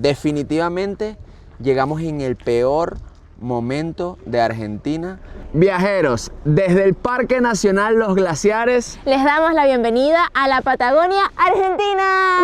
Definitivamente llegamos en el peor momento de Argentina. Viajeros, desde el Parque Nacional Los Glaciares les damos la bienvenida a la Patagonia Argentina.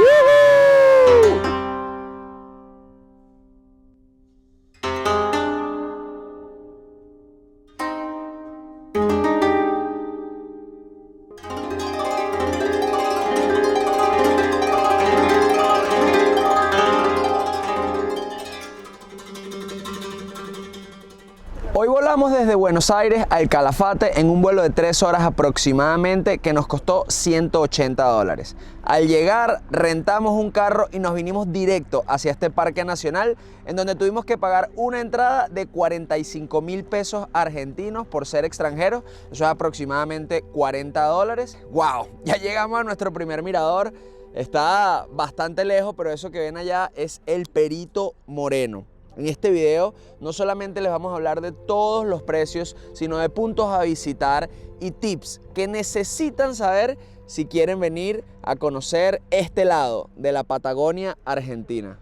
Hoy volamos desde Buenos Aires al Calafate en un vuelo de 3 horas aproximadamente que nos costó $180. Al llegar rentamos un carro y nos vinimos directo hacia este parque nacional en donde tuvimos que pagar una entrada de 45.000 pesos argentinos por ser extranjeros. Eso es aproximadamente $40. ¡Wow! Ya llegamos a nuestro primer mirador. Está bastante lejos, pero eso que ven allá es el Perito Moreno. En este video no solamente les vamos a hablar de todos los precios, sino de puntos a visitar y tips que necesitan saber si quieren venir a conocer este lado de la Patagonia Argentina.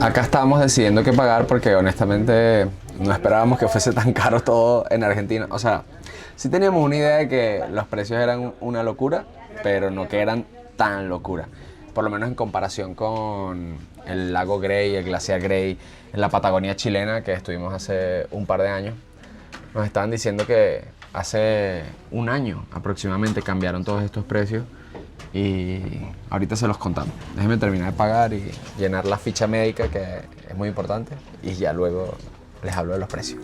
Acá estábamos decidiendo qué pagar porque honestamente no esperábamos que fuese tan caro todo en Argentina. O sea, sí teníamos una idea de que los precios eran una locura, pero no que eran tan locura, por lo menos en comparación con el lago Grey, el glaciar Grey, en la Patagonia chilena que estuvimos hace un par de años. Nos estaban diciendo que hace un año aproximadamente cambiaron todos estos precios y ahorita se los contamos. Déjenme terminar de pagar y llenar la ficha médica, que es muy importante, y ya luego les hablo de los precios.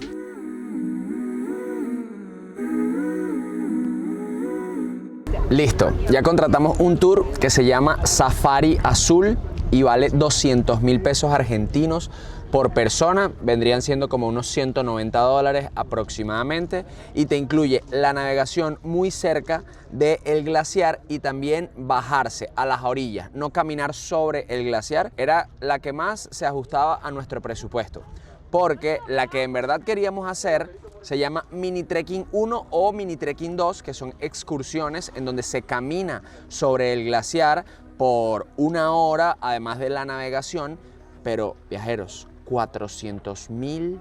Listo, ya contratamos un tour que se llama Safari Azul y vale 200.000 pesos argentinos por persona. Vendrían siendo como unos $190 aproximadamente y te incluye la navegación muy cerca del glaciar y también bajarse a las orillas, no caminar sobre el glaciar. Era la que más se ajustaba a nuestro presupuesto, porque la que en verdad queríamos hacer se llama Mini Trekking 1 o Mini Trekking 2, que son excursiones en donde se camina sobre el glaciar por una hora, además de la navegación. Pero viajeros, 400.000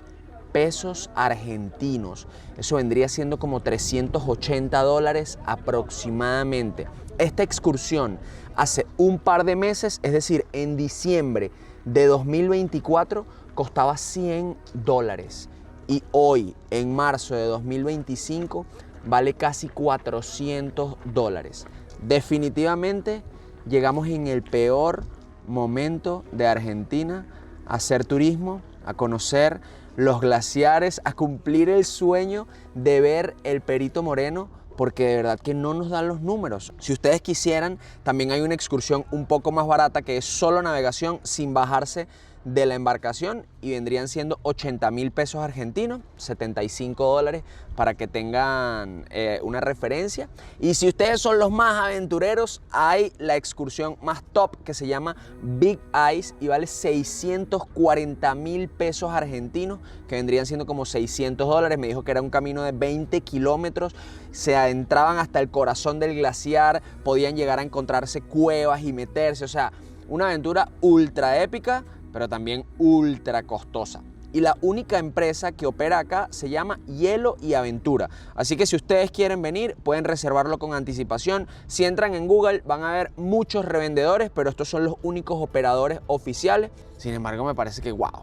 pesos argentinos. Eso vendría siendo como $380 aproximadamente. Esta excursión hace un par de meses, es decir, en diciembre de 2024, costaba $100. Y hoy, en marzo de 2025, vale casi $400. Definitivamente llegamos en el peor momento de Argentina a hacer turismo, a conocer los glaciares, a cumplir el sueño de ver el Perito Moreno, porque de verdad que no nos dan los números. Si ustedes quisieran, también hay una excursión un poco más barata que es solo navegación sin bajarse de la embarcación y vendrían siendo 80.000 pesos argentinos, $75, para que tengan una referencia. Y si ustedes son los más aventureros, hay la excursión más top que se llama Big Ice y vale 640.000 pesos argentinos, que vendrían siendo como $600. Me dijo que era un camino de 20 kilómetros, se adentraban hasta el corazón del glaciar, podían llegar a encontrarse cuevas y meterse, o sea, una aventura ultra épica, pero también ultra costosa. Y la única empresa que opera acá se llama Hielo y Aventura. Así que si ustedes quieren venir, pueden reservarlo con anticipación. Si entran en Google van a ver muchos revendedores, pero estos son los únicos operadores oficiales. Sin embargo, me parece que wow.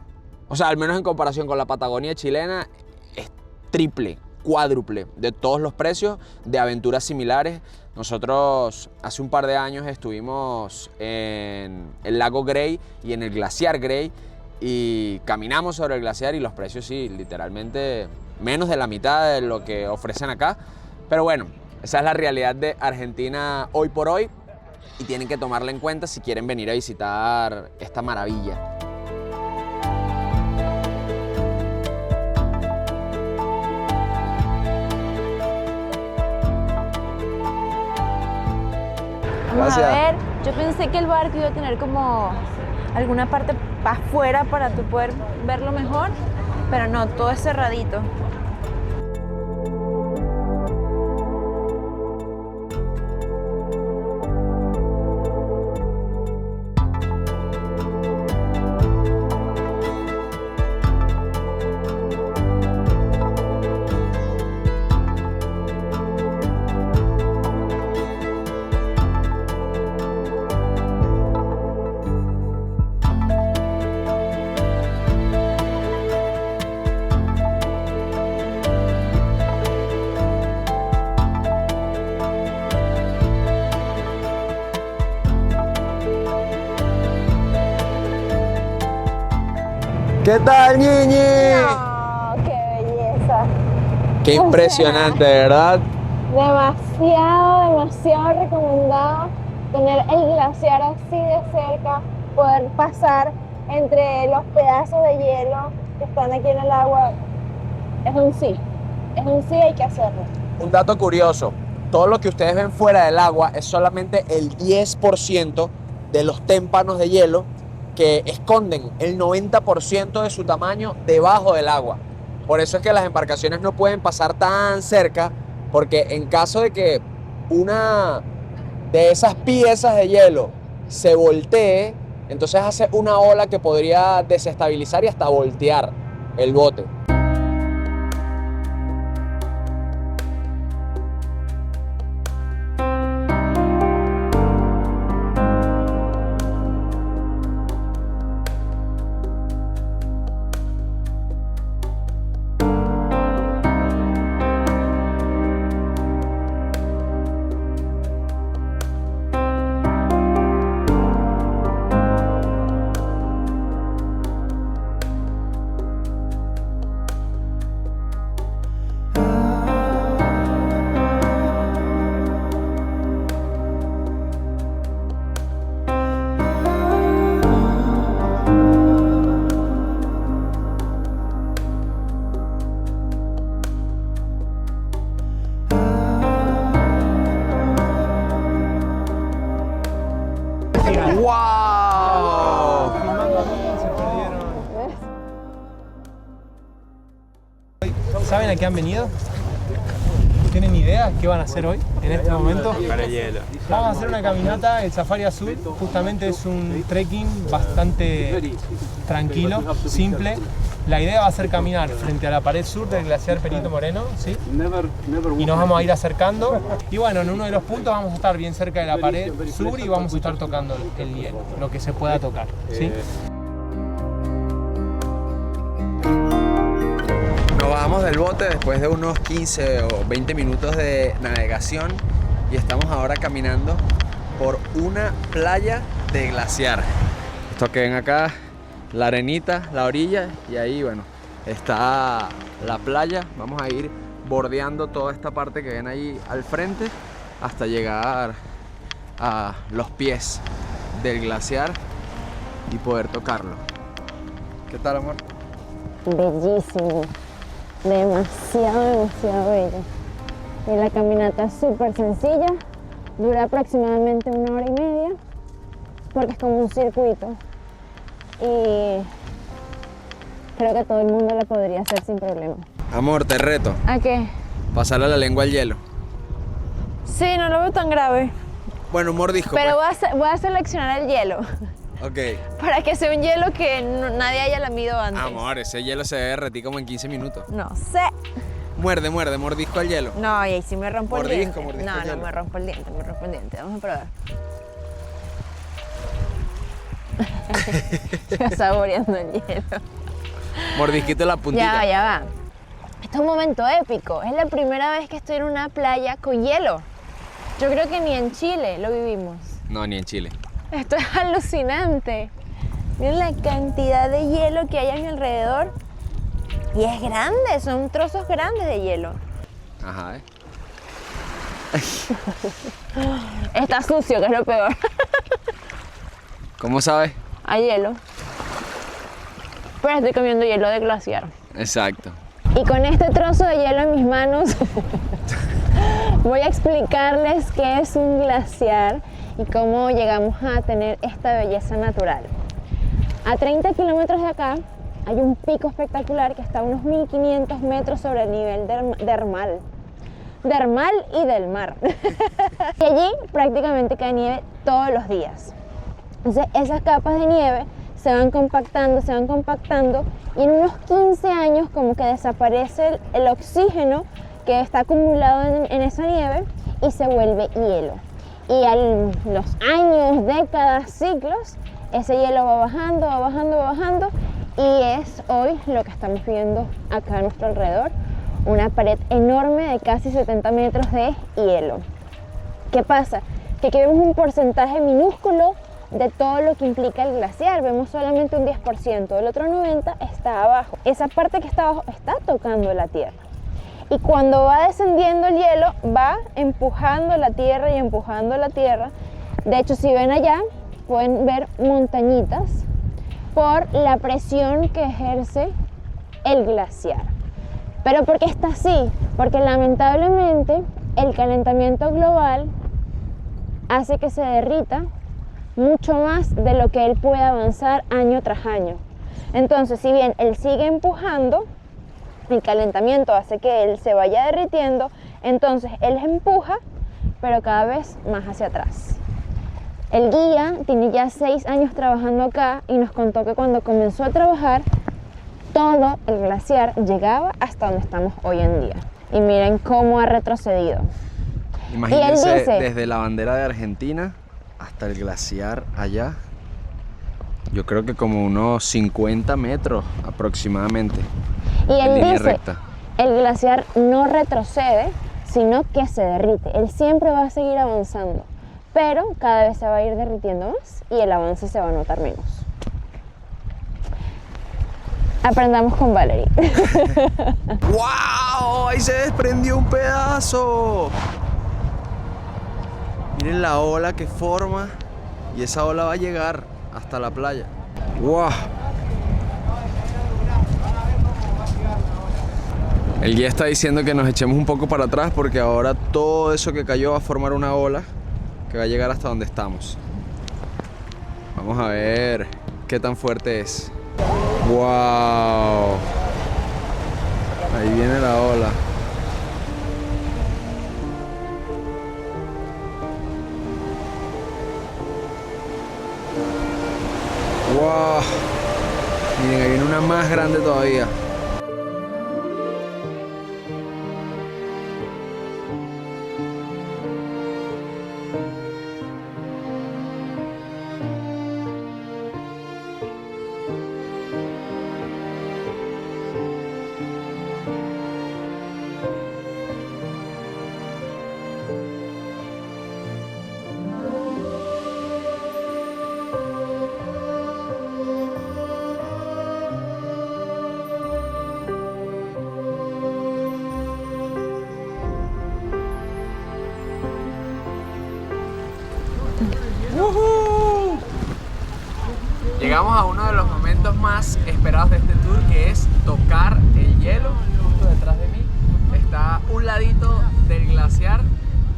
O sea, al menos en comparación con la Patagonia chilena, es triple, cuádruple de todos los precios de aventuras similares. Nosotros hace un par de años estuvimos en el lago Grey y en el glaciar Grey y caminamos sobre el glaciar y los precios sí, literalmente menos de la mitad de lo que ofrecen acá. Pero bueno, esa es la realidad de Argentina hoy por hoy y tienen que tomarla en cuenta si quieren venir a visitar esta maravilla. Vamos Gracias. a ver, yo pensé que el barco iba a tener como alguna parte afuera para tú poder verlo mejor, pero no, todo es cerradito. ¿Qué tal, Ñiñi? No, qué belleza. Qué impresionante, ¿verdad? Demasiado recomendado tener el glaciar así de cerca, poder pasar entre los pedazos de hielo que están aquí en el agua. Es un sí, hay que hacerlo. Un dato curioso, todo lo que ustedes ven fuera del agua es solamente el 10% de los témpanos de hielo que esconden el 90% de su tamaño debajo del agua. Por eso es que las embarcaciones no pueden pasar tan cerca, porque en caso de que una de esas piezas de hielo se voltee, entonces hace una ola que podría desestabilizar y hasta voltear el bote. ¡Wow! ¿Saben a qué han venido? ¿Tienen idea qué van a hacer hoy, en este momento? Para el hielo. Vamos a hacer una caminata, el Safari Azul. Justamente es un trekking bastante tranquilo, simple. La idea va a ser caminar frente a la pared sur del glaciar Perito Moreno, ¿sí? Y nos vamos a ir acercando. Y bueno, en uno de los puntos vamos a estar bien cerca de la pared sur y vamos a estar tocando el hielo, lo que se pueda tocar, ¿sí? Nos bajamos del bote después de unos 15 o 20 minutos de navegación y estamos ahora caminando por una playa de glaciar. Esto que ven acá, la arenita, la orilla, y ahí, bueno, está la playa. Vamos a ir bordeando toda esta parte que ven ahí al frente hasta llegar a los pies del glaciar y poder tocarlo. ¿Qué tal, amor? Bellísimo, demasiado bello. Y la caminata es súper sencilla, dura aproximadamente 1 hora y media, porque es como un circuito. Y creo que todo el mundo la podría hacer sin problema. Amor, te reto. ¿A qué? Pasarle la lengua al hielo. Sí, no lo veo tan grave. Bueno, un mordisco. Pero pues. voy a seleccionar el hielo. Ok. Para que sea un hielo que nadie haya lamido antes. Amor, ese hielo se debe derretir como en 15 minutos. No sé. Muerde, mordisco al hielo. No, y ahí sí me rompo el diente. Mordisco No, al hielo. me rompo el diente. Vamos a probar. Estoy saboreando el hielo. Mordisquito la puntita. Ya va. Esto es un momento épico. Es la primera vez que estoy en una playa con hielo. Yo creo que ni en Chile lo vivimos. No, ni en Chile. Esto es alucinante. Miren la cantidad de hielo que hay a mi alrededor. Y es grande, son trozos grandes de hielo. Ajá, Está sucio, que es lo peor. ¿Cómo sabes? Hay hielo. Pero estoy comiendo hielo de glaciar. Exacto. Y con este trozo de hielo en mis manos voy a explicarles qué es un glaciar y cómo llegamos a tener esta belleza natural. A 30 kilómetros de acá hay un pico espectacular que está a unos 1500 metros sobre el nivel del mar. Y del mar. Y allí prácticamente cae nieve todos los días. Entonces esas capas de nieve se van compactando y en unos 15 años como que desaparece el oxígeno que está acumulado en esa nieve y se vuelve hielo. Y a los años, décadas, siglos, ese hielo va bajando y es hoy lo que estamos viendo acá a nuestro alrededor, una pared enorme de casi 70 metros de hielo. ¿Qué pasa? Que aquí vemos un porcentaje minúsculo de todo lo que implica el glaciar. Vemos solamente un 10%, el otro 90% está abajo. Esa parte que está abajo está tocando la tierra. Y cuando va descendiendo el hielo, va empujando la tierra y empujando la tierra. De hecho, si ven allá, pueden ver montañitas por la presión que ejerce el glaciar. ¿Pero por qué está así? Porque lamentablemente el calentamiento global hace que se derrita mucho más de lo que él puede avanzar año tras año. Entonces, si bien él sigue empujando, el calentamiento hace que él se vaya derritiendo, entonces él empuja, pero cada vez más hacia atrás. El guía tiene ya 6 años trabajando acá y nos contó que cuando comenzó a trabajar, todo el glaciar llegaba hasta donde estamos hoy en día. Y miren cómo ha retrocedido. Imagínense, y él dice, desde la bandera de Argentina hasta el glaciar allá, yo creo que como unos 50 metros aproximadamente. Y él línea dice, recta. El glaciar no retrocede, sino que se derrite. Él siempre va a seguir avanzando, pero cada vez se va a ir derritiendo más y el avance se va a notar menos. Aprendamos con Valerie. ¡Wow! ¡Ahí se desprendió un pedazo! Miren la ola que forma y esa ola va a llegar hasta la playa. ¡Wow! El guía está diciendo que nos echemos un poco para atrás porque ahora todo eso que cayó va a formar una ola que va a llegar hasta donde estamos. Vamos a ver qué tan fuerte es. ¡Wow! Ahí viene la ola. ¡Wow! Miren, ahí viene una más grande todavía. ¡Woohoo! Llegamos a uno de los momentos más esperados de este tour, que es tocar el hielo. Justo detrás de mí está un ladito del glaciar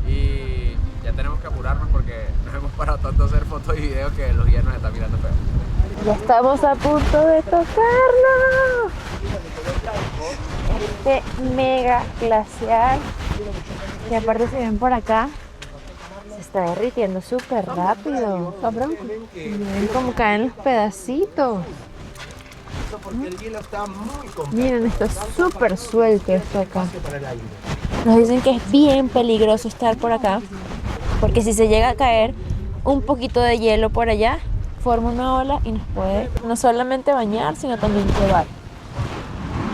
y ya tenemos que apurarnos porque nos hemos parado tanto a hacer fotos y videos que los guías nos están mirando feo. Ya estamos a punto de tocarlo. Este mega glaciar, que aparte si ven por acá, se está derritiendo súper rápido. Miren cómo caen los pedacitos. Miren, está súper suelto esto acá. Nos dicen que es bien peligroso estar por acá, porque si se llega a caer un poquito de hielo por allá, forma una ola y nos puede no solamente bañar, sino también llevar.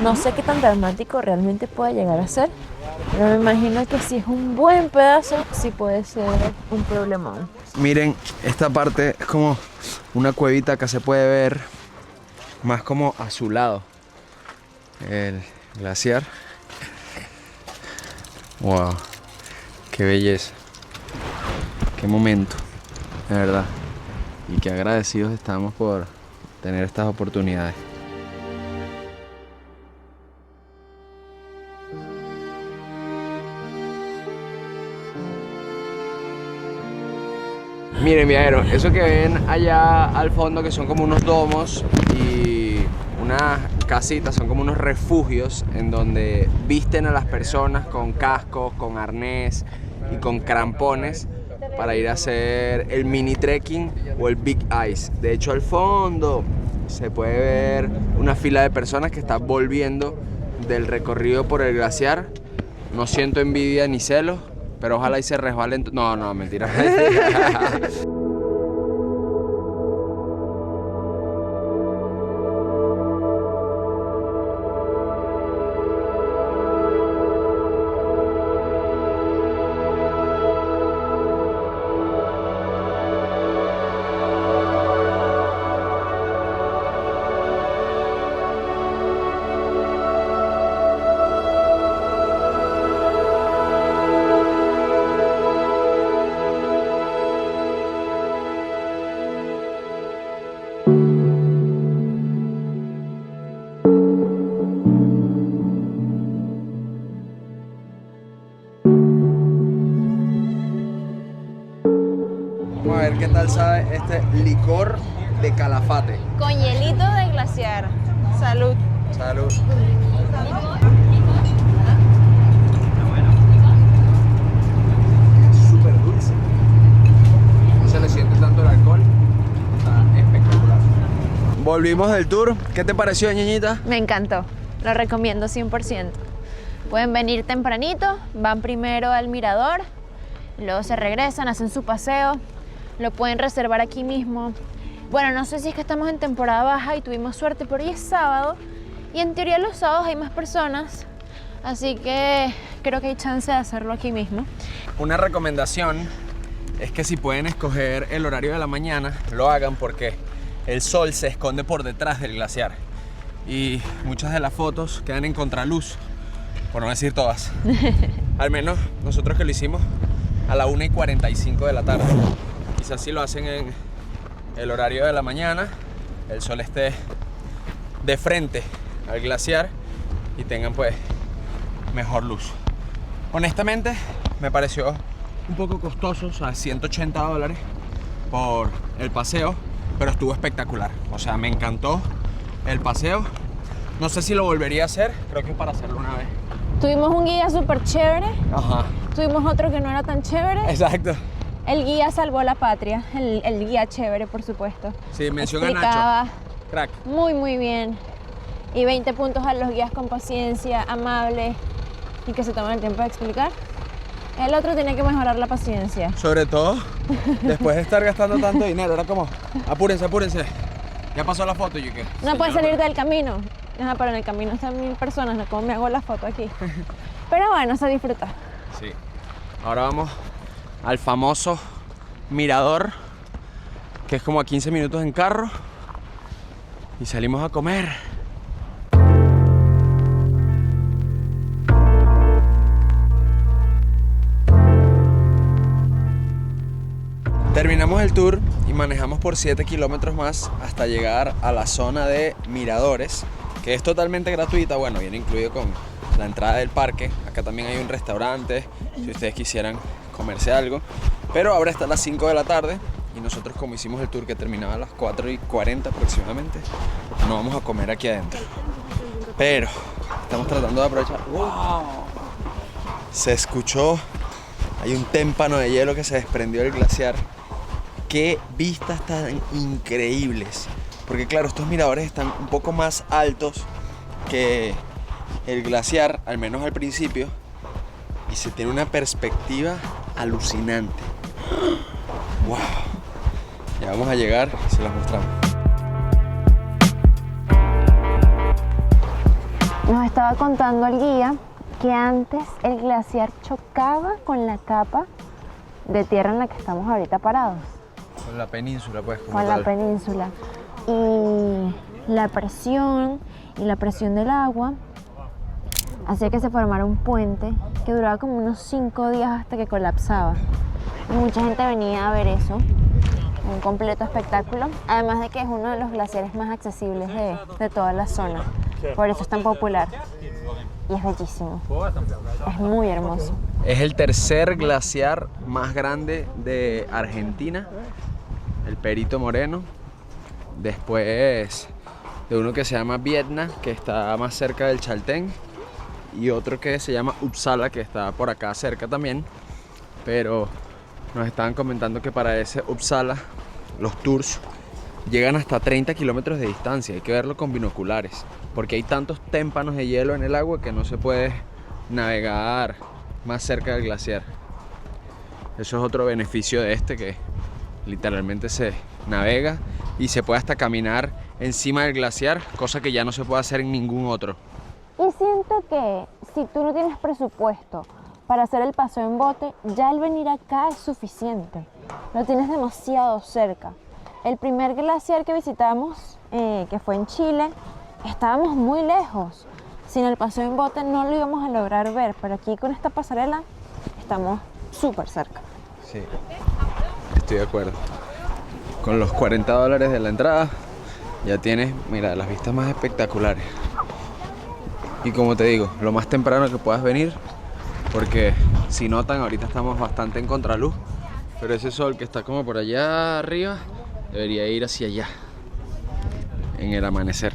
No sé qué tan dramático realmente puede llegar a ser, pero me imagino que si es un buen pedazo, sí puede ser un problemón. Miren, esta parte es como una cuevita que se puede ver más como azulado. El glaciar. Wow, qué belleza. Qué momento, de verdad. Y qué agradecidos estamos por tener estas oportunidades. Miren, viajeros, eso que ven allá al fondo, que son como unos domos y unas casitas, son como unos refugios en donde visten a las personas con cascos, con arnés y con crampones para ir a hacer el mini trekking o el big ice. De hecho, al fondo se puede ver una fila de personas que están volviendo del recorrido por el glaciar. No siento envidia ni celos, pero ojalá y se resbalen. No, no, mentira. ver qué tal sabe este licor de Calafate. Con hielito de glaciar. Salud. Salud. Súper dulce. No se le siente tanto el alcohol. Está espectacular. Volvimos del tour. ¿Qué te pareció, ñeñita? Me encantó. Lo recomiendo 100%. Pueden venir tempranito, van primero al mirador, luego se regresan, hacen su paseo, lo pueden reservar aquí mismo. Bueno, no sé si es que estamos en temporada baja y tuvimos suerte, pero hoy es sábado y en teoría los sábados hay más personas, así que creo que hay chance de hacerlo aquí mismo. Una recomendación es que si pueden escoger el horario de la mañana, lo hagan porque el sol se esconde por detrás del glaciar y muchas de las fotos quedan en contraluz. Por no decir todas. Al menos nosotros que lo hicimos a la 1:45 de la tarde. Quizás si lo hacen en el horario de la mañana, el sol esté de frente al glaciar y tengan pues mejor luz. Honestamente me pareció un poco costoso, o sea, $180 por el paseo, pero estuvo espectacular. O sea, me encantó el paseo. No sé si lo volvería a hacer, creo que es para hacerlo una vez. Tuvimos un guía súper chévere, Ajá. tuvimos otro que no era tan chévere. Exacto. El guía salvó la patria, el guía chévere, por supuesto. Sí, menciona a Explicaba Nacho. Crack. muy bien. Y 20 puntos a los guías con paciencia, amables y que se toman el tiempo de explicar. El otro tiene que mejorar la paciencia. Sobre todo, después de estar gastando tanto dinero, era como, apúrense, apúrense. Ya pasó la foto y yo qué. No puedes salir del camino. Ajá, pero en el camino están 1000 personas, ¿no? ¿Cómo me hago la foto aquí? Pero bueno, se disfruta. Sí. Ahora vamos al famoso mirador, que es como a 15 minutos en carro. Y salimos a comer. Terminamos el tour y manejamos por 7 kilómetros más hasta llegar a la zona de miradores, que es totalmente gratuita. Bueno, viene incluido con la entrada del parque. Acá también hay un restaurante si ustedes quisieran comerse algo, pero ahora está a las 5 de la tarde y nosotros, como hicimos el tour que terminaba a las 4:40 aproximadamente, no vamos a comer aquí adentro, pero estamos tratando de aprovechar. ¡Wow! Se escuchó, hay un témpano de hielo que se desprendió del glaciar. Qué vistas tan increíbles, porque claro, estos miradores están un poco más altos que el glaciar, al menos al principio, y se tiene una perspectiva alucinante. ¡Wow! Ya vamos a llegar y se los mostramos. Nos estaba contando el guía que antes el glaciar chocaba con la capa de tierra en la que estamos ahorita parados. Con la península, pues, como Con la tal. península. Y la presión del agua hacía que se formara un puente que duraba como unos 5 días hasta que colapsaba. Y mucha gente venía a ver eso, un completo espectáculo, además de que es uno de los glaciares más accesibles de toda la zona. Por eso es tan popular y es bellísimo, es muy hermoso. Es el tercer glaciar más grande de Argentina, el Perito Moreno, después de uno que se llama Vietna, que está más cerca del Chaltén, y otro que se llama Uppsala, que está por acá cerca también, pero nos estaban comentando que para ese Uppsala los tours llegan hasta 30 kilómetros de distancia, hay que verlo con binoculares, porque hay tantos témpanos de hielo en el agua que no se puede navegar más cerca del glaciar. Eso es otro beneficio de este, que literalmente se navega y se puede hasta caminar encima del glaciar, cosa que ya no se puede hacer en ningún otro. Y siento que si tú no tienes presupuesto para hacer el paseo en bote, ya el venir acá es suficiente. Lo tienes demasiado cerca. El primer glaciar que visitamos, que fue en Chile, estábamos muy lejos. Sin el paseo en bote no lo íbamos a lograr ver, pero aquí con esta pasarela estamos súper cerca. Sí, estoy de acuerdo. Con los $40 de la entrada ya tienes, mira, las vistas más espectaculares. Y como te digo, lo más temprano que puedas venir, porque si notan, ahorita estamos bastante en contraluz, Pero ese sol que está como por allá arriba debería ir hacia allá en el amanecer.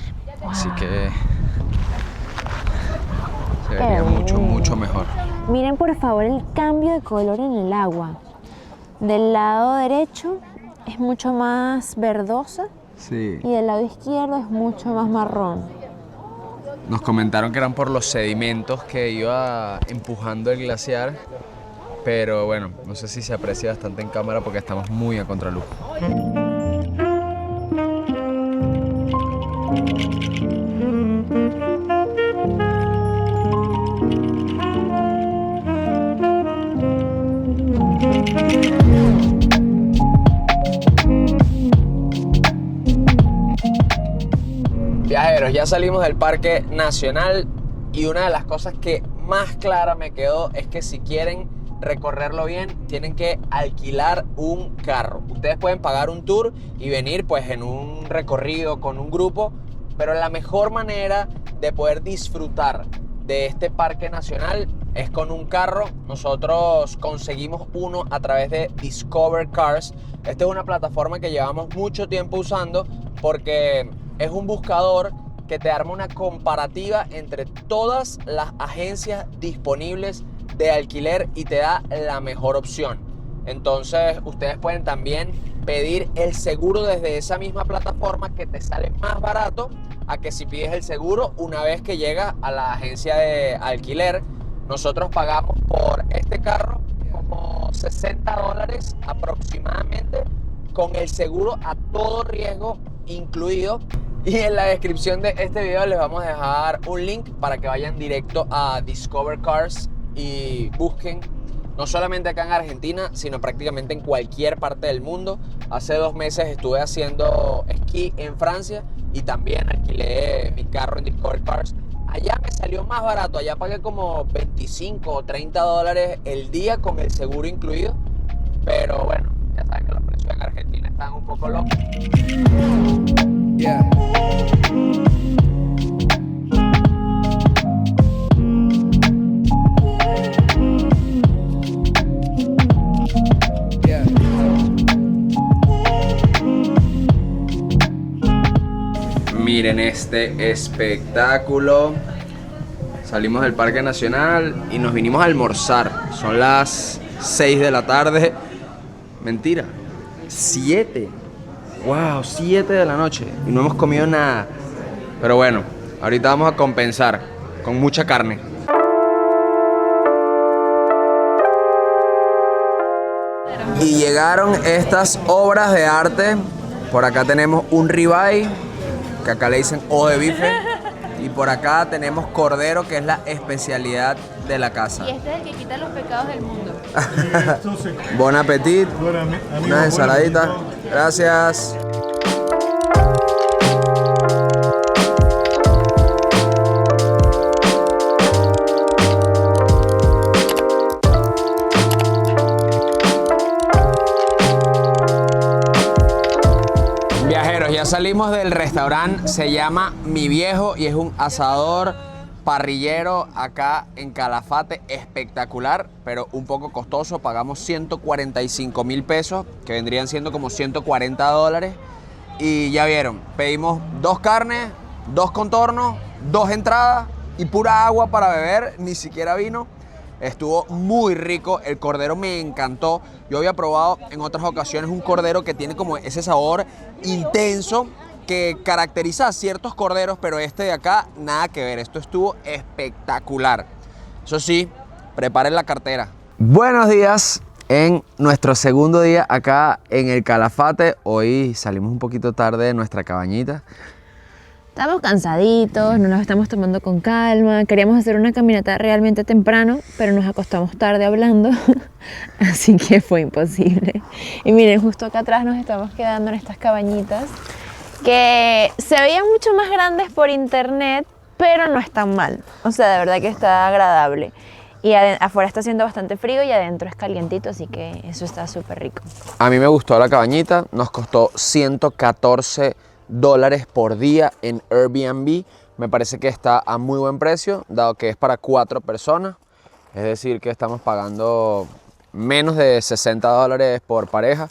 Así que se vería mucho mejor. Miren por favor el cambio de color en el agua. Del lado derecho es mucho más verdosa Sí. y del lado izquierdo es mucho más marrón. Nos comentaron que eran por los sedimentos que iba empujando el glaciar, pero bueno, no sé si se aprecia bastante en cámara porque estamos muy a contraluz. Viajeros, ya salimos del Parque Nacional y una de las cosas que más clara me quedó es que si quieren recorrerlo bien, tienen que alquilar un carro. Ustedes pueden pagar un tour y venir pues en un recorrido con un grupo, pero la mejor manera de poder disfrutar de este Parque Nacional es con un carro. Nosotros conseguimos uno a través de Discover Cars. Esta es una plataforma que llevamos mucho tiempo usando porque es un buscador que te arma una comparativa entre todas las agencias disponibles de alquiler y te da la mejor opción. Entonces ustedes pueden también pedir el seguro desde esa misma plataforma, que te sale más barato a que si pides el seguro una vez que llega a la agencia de alquiler. Nosotros pagamos por este carro como $60 aproximadamente, con el seguro a todo riesgo incluido. Y en la descripción de este video les vamos a dejar un link para que vayan directo a Discover Cars y busquen, no solamente acá en Argentina, sino prácticamente en cualquier parte del mundo. Hace 2 meses estuve haciendo esquí en Francia y también alquilé mi carro en Discover Cars. Allá me salió más barato, allá pagué como $25 o $30 el día con el seguro incluido. Pero bueno, ya saben que los precios en Argentina están un poco locos. Yeah. Miren este espectáculo. Salimos del Parque Nacional y nos vinimos a almorzar. Son las 6 de la tarde. Mentira, 7. Wow, 7 de la noche y no hemos comido nada. Pero bueno, ahorita vamos a compensar con mucha carne. Y llegaron estas obras de arte. Por acá tenemos un ribeye, que acá le dicen ojo de bife. Y por acá tenemos cordero, que es la especialidad de la casa. Y este es el que quita los pecados del mundo. Bon appetit. Una ensaladita. Gracias. Viajeros, ya salimos del restaurante, se llama Mi Viejo y es un asador parrillero acá en Calafate, espectacular, pero un poco costoso. Pagamos 145.000 pesos, que vendrían siendo como $140. Y ya vieron, pedimos 2 carnes, 2 contornos, 2 entradas y pura agua para beber, ni siquiera vino. Estuvo muy rico, el cordero me encantó. Yo había probado en otras ocasiones un cordero que tiene como ese sabor intenso que caracteriza a ciertos corderos, pero este de acá nada que ver. Esto estuvo espectacular. Eso sí, preparen la cartera. Buenos días en nuestro segundo día acá en el Calafate. Hoy salimos un poquito tarde de nuestra cabañita. Estamos cansaditos, nos los estamos tomando con calma. Queríamos hacer una caminata realmente temprano, pero nos acostamos tarde hablando, así que fue imposible. Y miren, justo acá atrás nos estamos quedando en estas cabañitas que se veían mucho más grandes por internet, pero no están mal. O sea, de verdad que está agradable. Y afuera está haciendo bastante frío y adentro es calientito, así que eso está súper rico. A mí me gustó la cabañita, nos costó $114 por día en Airbnb. Me parece que está a muy buen precio, dado que es para 4 personas. Es decir, que estamos pagando menos de $60 por pareja.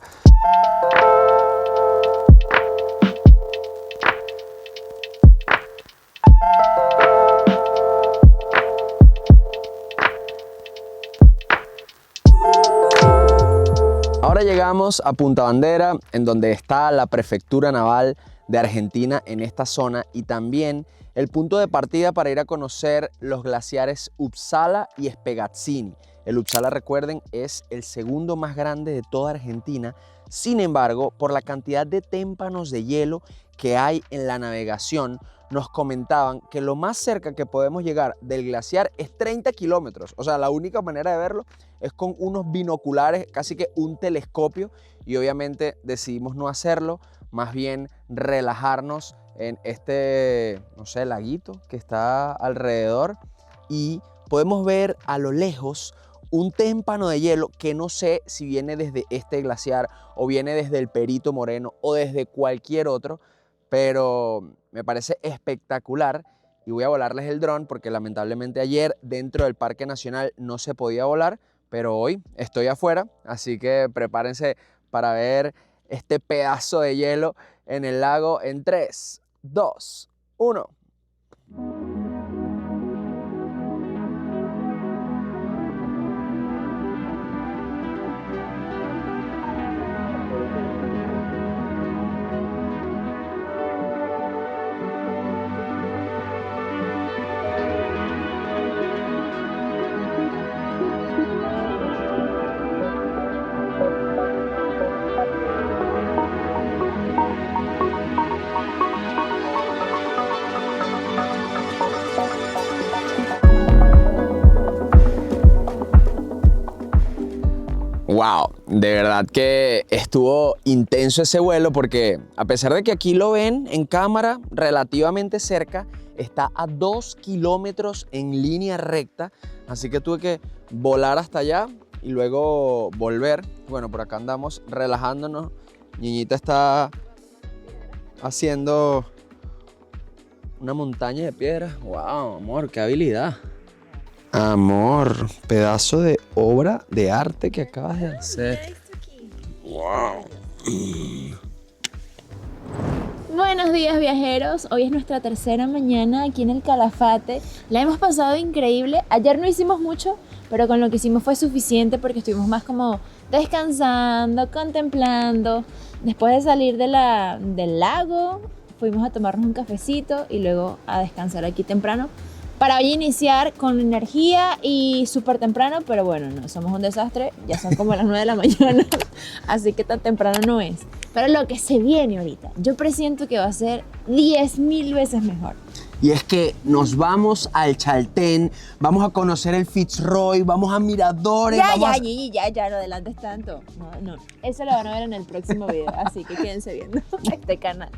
Ahora llegamos a Punta Bandera, en donde está la prefectura naval de Argentina en esta zona y también el punto de partida para ir a conocer los glaciares Uppsala y Spegazzini. El Uppsala, recuerden, es el segundo más grande de toda Argentina. Sin embargo, por la cantidad de témpanos de hielo que hay en la navegación, nos comentaban que lo más cerca que podemos llegar del glaciar es 30 kilómetros. O sea, la única manera de verlo es con unos binoculares, casi que un telescopio, y obviamente decidimos no hacerlo, más bien relajarnos en este, no sé, laguito que está alrededor, y podemos ver a lo lejos un témpano de hielo que no sé si viene desde este glaciar o viene desde el Perito Moreno o desde cualquier otro, pero me parece espectacular y voy a volarles el dron porque lamentablemente ayer dentro del Parque Nacional no se podía volar, pero hoy estoy afuera, así que prepárense para ver este pedazo de hielo en el lago en 3, 2, 1. Wow, de verdad que estuvo intenso ese vuelo porque a pesar de que aquí lo ven en cámara relativamente cerca, está a 2 kilómetros en línea recta, así que tuve que volar hasta allá y luego volver. Bueno, por acá andamos relajándonos. Niñita está haciendo una montaña de piedras. Wow, amor, qué habilidad. Amor, pedazo de obra de arte que acabas de hacer. Wow. Buenos días, viajeros. Hoy es nuestra tercera mañana aquí en el Calafate. La hemos pasado increíble. Ayer no hicimos mucho, pero con lo que hicimos fue suficiente porque estuvimos más como descansando, contemplando. Después de salir del lago, fuimos a tomarnos un cafecito y luego a descansar aquí temprano, para hoy iniciar con energía y súper temprano, pero bueno, no somos un desastre, ya son como las 9 de la mañana, así que tan temprano no es. Pero lo que se viene ahorita, yo presiento que va a ser 10.000 veces mejor. Y es que nos vamos al Chaltén, vamos a conocer el Fitzroy, vamos a Miradores. Ya, no adelantes tanto. No, eso lo van a ver en el próximo video, así que quédense viendo este canal.